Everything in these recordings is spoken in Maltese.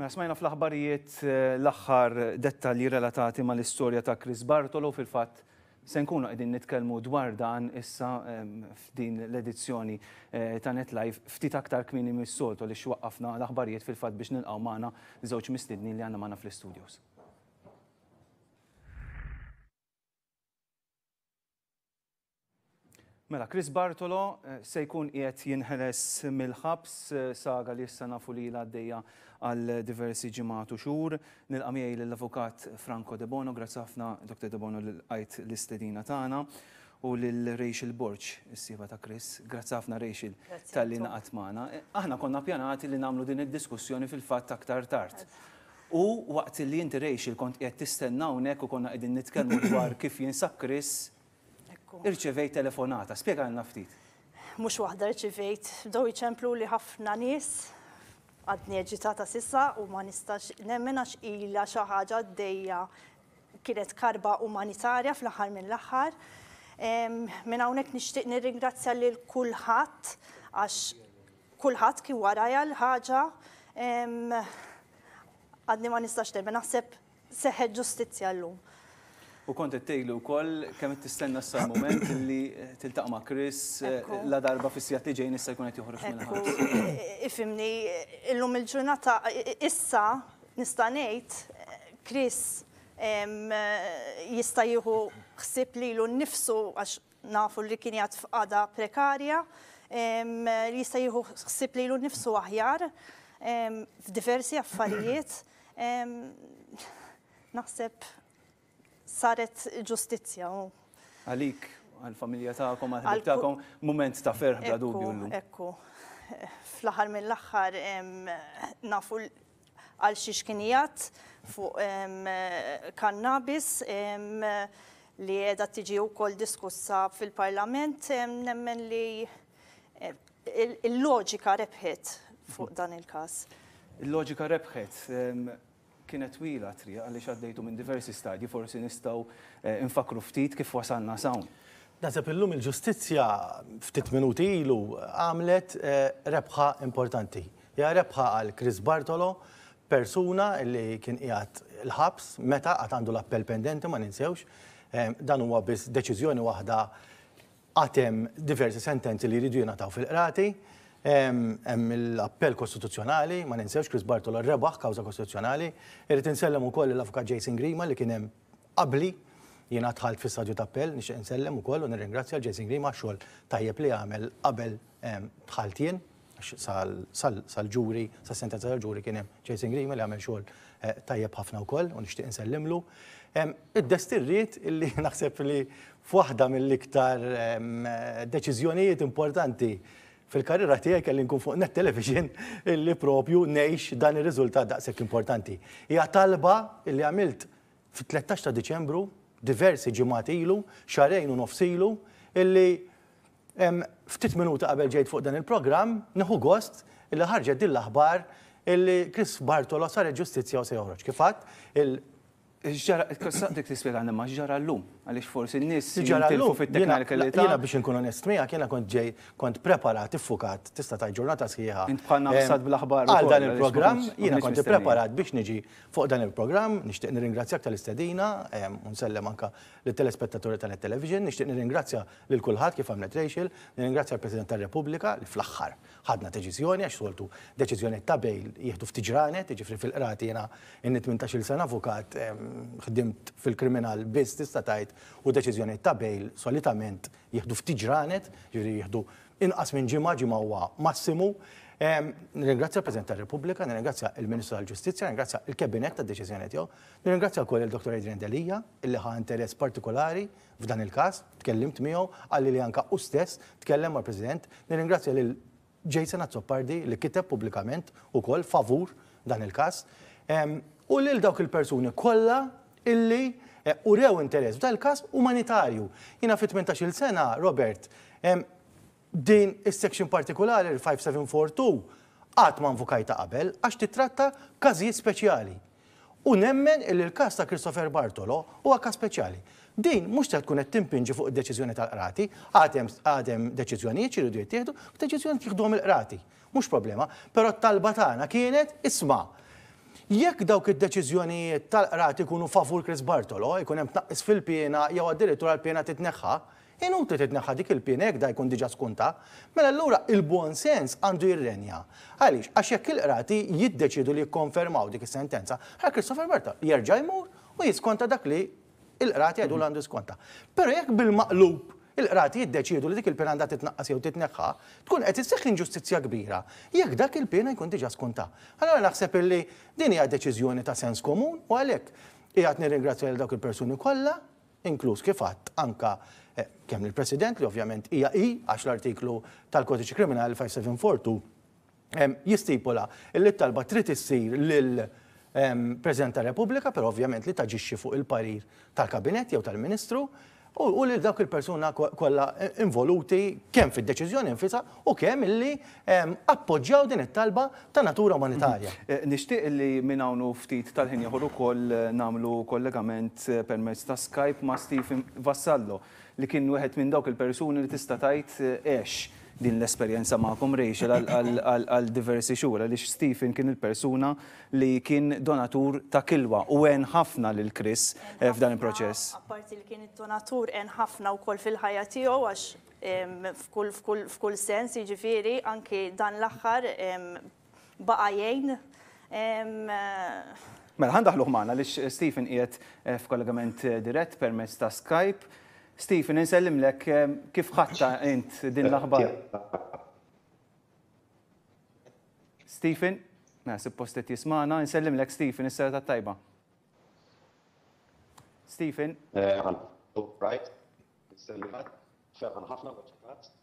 Ma smajna fl-aħbarijiet l-aħħar dettalji relatati mal-istorja ta' Chris Bartolo fil-fatt se nkunu qegħdin nitkellmu dwar dan issa f'din l-edizzjoni ta' NetLive ftit aktar kmieni mis-soltu li xwaqqafna l-aħbarijiet fil-fatt biex nilqgħu magħna żewġ mistiednin li għandna magħna fl-istudios. Mela, Chris Bartolo se jkun qiegħed jinħeles mill-ħabs saga li issa nafu li għaddejja għal diversi ġimgħat u xhur. Nilqa' miegħi lill-avukat Franco De Bono, grazzi ħafna Dr. De Bono li qajt l-istedina tagħna, u lil Rachel Borch, is-sieba ta' Chris. Grazzi ħafna Rachel tal-li naqgħet magħna. Aħna konna ppjanati li nagħmlu din id-diskussjoni fil-fatt aktar tard. U waqt li inti Rachel kont qiegħed tistenna hawnhekk u konna qegħdin nitkellmu dwar kif jinsab Chris, irċevejt telefonata, spjegħalna ftit. Mhux waħda rċevejt, bdew jiċemplu li ħafna nies għadni eġitata sissa u ma nistax nemmen għax ilha xi ħaġa għaddejja kienet karba umanitarja fl-aħħar mill-aħħar. Minn hawnhekk nixtieq nirringrazzja lil kulħadd għax kulħadd kien warajja l-ħaġa għadni ma nistax nemmen naħseb seħħet ġustizzja llum. U kont ittejlu wkoll kemm tistenna s-moment li tiltaq ma' Chris la darba fis-sijat li ġejjin issa jkun qed joħroġ mill-ħabs. Ifhimni, illum il-ġurnata issa nista' ngħid Chris jista' jieħu ħsieb lilu nnifsu għax nafu li kien jgħid f'qagħda prekarja, jista' jieħu ħsieb lilu nnifsu aħjar f'diversi affarijiet. Naħseb saret ġustizzja. Għalik, għal-familja ta'kom, għal-ħbib ta'kom, moment ta' ferħ bla dubju llum. Ekku, fl-aħħar mill-aħħar nafu għal xiex kienijat fuq cannabis li qiegħda tiġi wkoll diskussa fil-Parlament, nemmen li il-loġika rebħet fuq dan il-każ. Il-loġika rebħet. Kienet twila triq għaliex għaddejtu minn diversi stadji, forsi nistgħu nfakru ftit kif wasalna sawn. Naħseb illum il-ġustizzja ftit minuti ilu għamlet rebħa importanti. Ja rebħa għal Chris Bartolo, persuna li kien qiegħed il-ħabs meta qatt għandu l-appell pendenti ma ninsewx. Dan huwa biss deċiżjoni waħda għatem diversi sentenzi li jridu jingħataw fil-qrati. Hemm l-appell kostituzzjonali, ma ninsewx Chris Bartolo rebaħ kawża kostituzzjonali. Irid insellem ukoll l-avukat Jason Grima li kien hemm qabli jiena dħalt fis-stadju ta' appell, nixtieq insellem ukoll u nirringrazzja Jason Grima għax-xogħol tajjeb li għamel qabel dħalt jien sal-ġuri, sas-sentenza tal-ġuri kien hemm Jason Grima li għamel xogħol tajjeb ħafna wkoll u nixtieq insellimlu. Id-destirriet illi naħseb li f'waħda mill-iktar deċiżjonijiet importanti fil-karriera tiegħi kelli nkun fuq net television illi propju ngħix dan ir-riżultat daqshekk importanti. Hija talba illi għamilt fit-13 ta' Diċembru, diversi ġimgħat ilu, xarejn u nofs ilu, illi ftit minuti qabel ġejt fuq dan il-programm, nieħu gost illi ħarġet din l-aħbar illi Chris Bartolo saret ġustizzja u se joħroġ. Kif għadd Dik tispjegħalna ma ġara llum, għaliex forsi n-nies jintilfu fit-teknikalità. Jiena biex inkun onest miegħek, jiena kont preparat, iffukat, tista' tgħid ġurnata sħiħa. Int bħalna ħsad bl-aħbar għal dan il-programm, jiena kont preparat biex niġi fuq dan il-programm, nixtieq nirringrazzjak tal-istedina, u nsellem anke lit-telespettaturi tal-television, nixtieq nirringrazzja lil kulħadd kif għamlet Rachel, nirringrazzja l-President tar-Repubblika li fl-aħħar ħadna deċiżjoni għax soltu deċiżjoni ta' bejl jieħdu ftit ġranet, jiġifieri fil-qrati jiena inni 18-il sena avukat ħdimt fil-kriminal biss tista' tgħid u deċiżjoni ta' bejl solitament jieħdu ftit ġranet, jiġifieri jieħdu inqas minn ġimgħa huwa massimu. Nirringrazzja l-President tar-Repubblika, nirringrazzja l-Ministru tal-Ġustizzja, nirringrazzja l-Kabinet tad-deċiżjoni tiegħu, nirringrazzja wkoll il-Dr. Adrian Delija illi ħa interess partikolari f'dan il-każ, tkellimt miegħu qalli li anke hu stess tkellem mal-President, nirringrazzja lil Jason Azzopardi li kiteb pubblikament ukoll favur dan il-każ. U lil dawk il-persuni kollha illi urew interess f'dan il-każ umanitarju. Jiena fit 18-il sena, Robert, din is-section partikolari l-5742 qatt ma nvukajta qabel għax titratta każijiet speċjali. U nemmen illi l-każ ta' Christopher Bartolo huwa każ speċjali. Din mhux se tkun qed timpinġi fuq id-deċiżjoni tal-qrati, għadhem deċiżjonijiet iridu jittieħdu, deċiżjoni tieħduhom il-qrati. Mhux problema, però t-talba tagħna kienet isma' Jekk dawk id-deċiżjonijiet tal-qrati ikunu favur Chris Bartolo, jkun hemm tnaqqis fil-pjena jew addirittura l-pjena titneħħa, inutli titneħħa dik il-pjena jekk da jkun diġà skunta, mela allura il-buon sens għandu jirrenja. Għaliex, għax jekk il-qrati jiddeċidu li jikkonfermaw dik is-sentenza, ħa Christopher Bartolo jerġa' jmur u jiskonta dak li il-qrati għadu l-għandu skonta. Pero jekk bil-maqlub il-qrati jiddeċidu li dik il-pena għandha titnaqqas jew titneħħa, tkun qed isseħħ inġustizzja kbira. Jekk dak il-pena jkun diġà skonta. Allora naħseb illi din hija deċiżjoni ta' sens komun u għalhekk qiegħed nirringrazzja lil dawk il-persuni kollha, inkluż kif għadd anka kemm il-President li ovvjament hija għax l-artiklu tal-Kodiċi Kriminali 5742 jistipula li t-talba trid issir lil President tal-Repubblika, però ovvjament li taġixxi fuq il-parir tal-Kabinett jew tal-Ministru u li dawk il-persuna kollha involuti kemm fid-deċiżjoni infisa u kemm illi appoġġjaw din it-talba ta' natura umanitarja. Nixtieq li minn hawn ftit tal-ħin ieħor ukoll nagħmlu kollegament permezz ta' Skype ma' Stephen Vassallo li kien wieħed minn dawk il-persuni li tista' tgħid din l-esperjenza magħkom Rachel għal diversi xhur għaliex Stephen kien il-persuna li kien donatur ta' kilwa u għen ħafna lil Chris f'dan il-proċess. Apparti li kien id-donatur għen ħafna wkoll fil-ħajja tiegħu għax f'kull sens, jiġifieri anki dan l-aħħar baqa' jgħin. Mela ħandaħluh magħna għaliex Stephen qiegħed f'kollegament dirett permezz ta' Skype. Stephen, insellimlek kif ħatta int din l-aħbar? Stephen, suppostet jismana, insellimlek Stephen, is-serata tajba. Stephen? Right. Insellimek, ferħan ħafna bħat.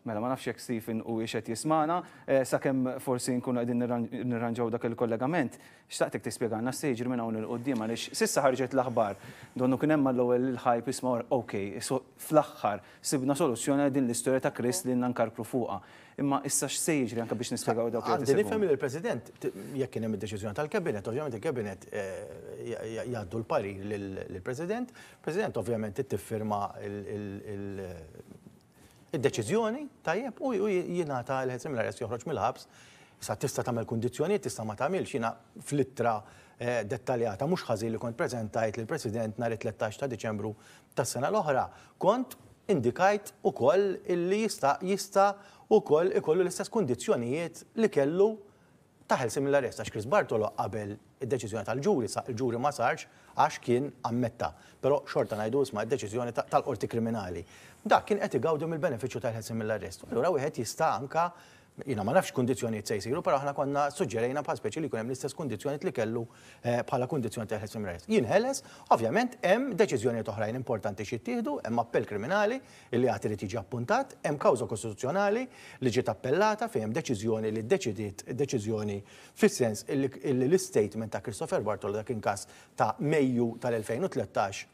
Mela, ma nafx jekk Stephen u ixet jismana, sakemm forsi nkunu qegħdin nirranġaw dak il-kollegament, xtaqtek tispjegana s-sejġri minn hawn il-qudiem għaliex s'issa ħarġet l-aħbar donnu kien hemm l-ewwel il-ħajp isma' okej, fl-aħħar sibna soluzzjoni din l-istorja ta' Chris li nkarpru fuqha. Imma issa x'sejġri anke biex nispjegaw dawk li Għandi nifhem li l-President jekk kien hemm id-deċiżjoni tal-Kabinet, ovvjament il-Kabinet jgħaddu l-parir lill-President, President ovvjament tiffirma id-deċiżjoni tajjeb u jingħata l-ħelsem mill-arrest joħroġ mill-ħabs. Issa tista' tagħmel kundizzjonijiet, tista' ma tagħmilx. Jiena fl-ittra dettaljata mhux ħażin li kont preżentajt lill-President nhar 13 ta' Diċembru tas-sena l-oħra. Kont indikajt ukoll illi jista' ukoll ikollu l-istess kundizzjonijiet li kellu ta' ħelsem mill-arrest għax Chris Bartolo qabel id-deċiżjoni tal-ġuri, il-ġuri ma sarx għax kien ammetta. Però xorta ngħidu isma' d-deċiżjoni tal-qorti kriminali. Dak kien qed igawdu mill-benefiċċju tal-ħelsem mill-arrest. Allura wieħed jista' anka jiena ma nafx kundizzjonijiet se jsiru, però aħna konna suġġerejna bħal speċi li jkun hemm l-istess kundizzjonijiet li kellu bħala kundizzjoni tal-ħelsem mill-arrest. Jinħeles, ovvjament hemm deċiżjonijiet oħrajn importanti xi jittieħdu, hemm appell kriminali li għad irid jiġi appuntat, hemm kawża kostituzzjonali li ġiet appellata fejn hemm deċiżjoni li ddeċidiet deċiżjoni fis-sens li l-istatement ta' Christopher Bartolo dak inkaż ta' Mejju tal-2013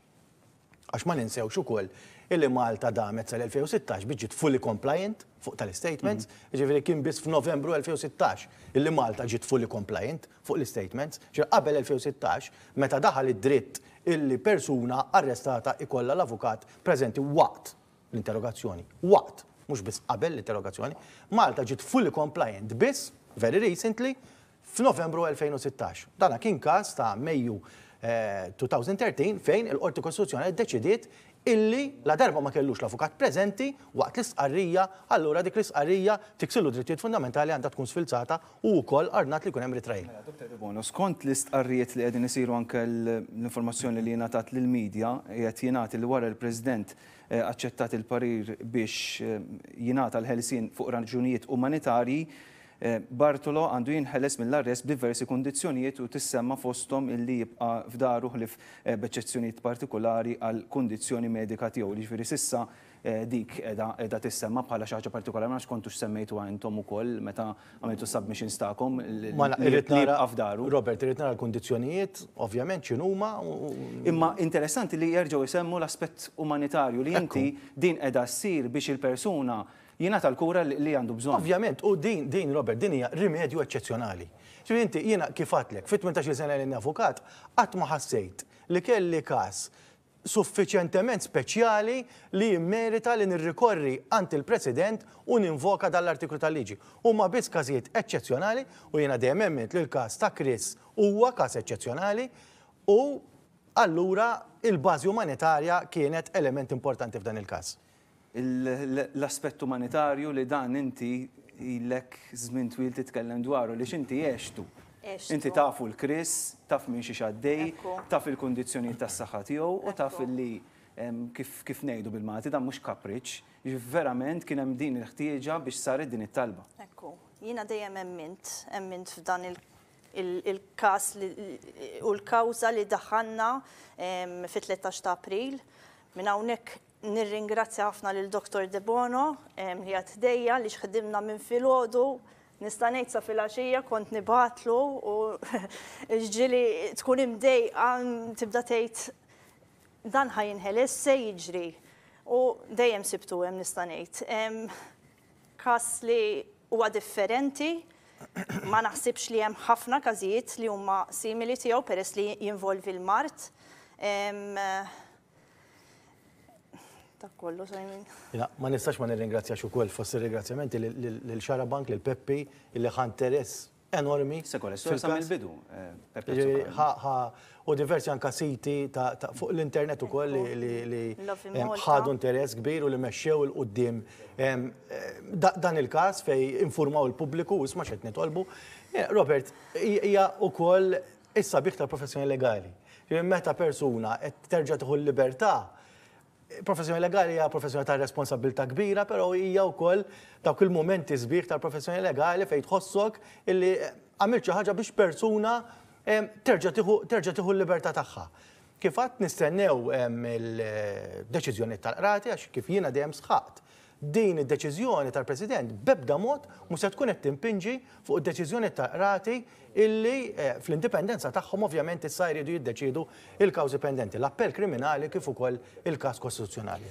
għax ma ninsewx ukoll illi Malta damet sal-2016 biex ġiet fully compliant fuq tal-statements, ġifieri kien biss f'Novembru 2016 illi Malta ġiet fully compliant fuq l-statements, qabel 2016 meta daħal id-dritt illi persuna arrestata ikollha l-avukat preżenti waqt l-interrogazzjoni, waqt mhux biss qabel l-interrogazzjoni, Malta ġiet fully compliant biss very recently f'Novembru 2016. Dana kien każ ta' Mejju 2013 fejn il-Qorti Kostituzzjonali ddeċidiet illi la darba ma kellux l-avukat preżenti waqt l-istqarrija, allura dik l-istqarrija tiksillu drittijiet fundamentali għandha tkun sfilzata u wkoll ordnat li jkun hemm ritrajn. Dr. Bono, skont l-istqarrijiet li qegħdin isiru anke l-informazzjoni li jingħatat lill-medja qiegħed jingħati li wara l-President aċċettat il-parir biex jingħata l-ħelsien fuq raġunijiet umanitarji, Bartolo għandu jinħeles mill-arrest b'diversi kundizzjonijiet u tissemma fosthom illi jibqa' f'daru ħlif b'eċċezzjonijiet partikolari għal kundizzjoni medika tiegħu. Jiġifieri s'issa dik qiegħda tissemma bħala xi ħaġa partikolari ma kontux semmejtu intom ukoll meta għamiltu submissions tagħkom li jibqa' f'daru. Robert, irid nara l-kundizzjonijiet, ovvjament x'inhuma. Imma interessanti li jerġgħu jsemmu l-aspett umanitarju li inti din qiegħda ssir biex il-persuna jingħata l-kura li għandu bżonn. Ovvjament, u din Robert, din hija rimedju eċċezzjonali. Ġifieri inti jiena kif għadlek, fit-18 sena li avukat qatt ma ħassejt li kelli każ suffiċjentement speċjali li jimmerita li nirrikorri ant il-President u ninvoka dal-artiklu tal-liġi. Huma biss każijiet eċċezzjonali u jiena dejjem emmint li l-każ ta' Chris huwa każ eċċezzjonali u allura il-bażi umanitarja kienet element importanti f'dan il-każ. L-aspett umanitarju li dan inti ilek żmien twil titkellem dwaru li x'inti għextu. Inti tafu l-Chris, taf minn xi xaddej, taf il-kundizzjonijiet tas-saħħa tiegħu u taf li kif ngħidu bil-Malti dan mhux kapriċċ, verament kien hemm din il-ħtieġa biex saret din it-talba. Ekku, jiena dejjem emmint f'dan il-każ u l-kawża li daħħalna fit-13 ta' April. Minn hawnhekk nirringrazzja ħafna lil Dr. De Bono li għad dejja li xħedimna minn filgħodu. Nista' ngħid sa filgħaxija kont nibatlu u ġieli tkun imdejqa tibda tgħid dan ħajinħeles se jiġri. U dejjem sibtu hemm nista' ngħid. Każ li huwa differenti, ma naħsibx li hemm ħafna każijiet li huma simili tiegħu peress li jinvolvi l-mart. Ta' kollu sajmin. Ma nistax ma nirringrazzjax ukoll fost ir-ringrazzjamenti lil Xarabank, lil Peppi, illi ħa interess enormi. Sa mill-bidu. U diversi anka siti fuq l-internet ukoll li ħadu interess kbir u li mexxew il-qudiem dan il-każ fej informaw il-pubbliku u isma' x'qed nitolbu. Robert, hija wkoll is-sabiħ tal-professjoni legali. Meta persuna qed terġa' tieħu l-libertà, professjoni legali hija professjoni ta' responsabilità kbira, però hija wkoll dawk il-momenti sbieħ tal-professjoni legali fejn tħossok illi għamilt xi ħaġa biex persuna terġa' tieħu l-libertà tagħha. Kif qatt nistennew il-deċiżjoni tal-qrati għax kif jiena dejjem sħaqt. Din id-deċiżjoni tal-President b'ebda mod mhux se tkun qed timpinġi fuq id-deċiżjoni tal-qrati illi fl-indipendenza tagħhom ovvjament issa jridu jiddeċiedu il-kawżi pendenti, l-appell kriminali kif ukoll il-każ kostituzzjonali.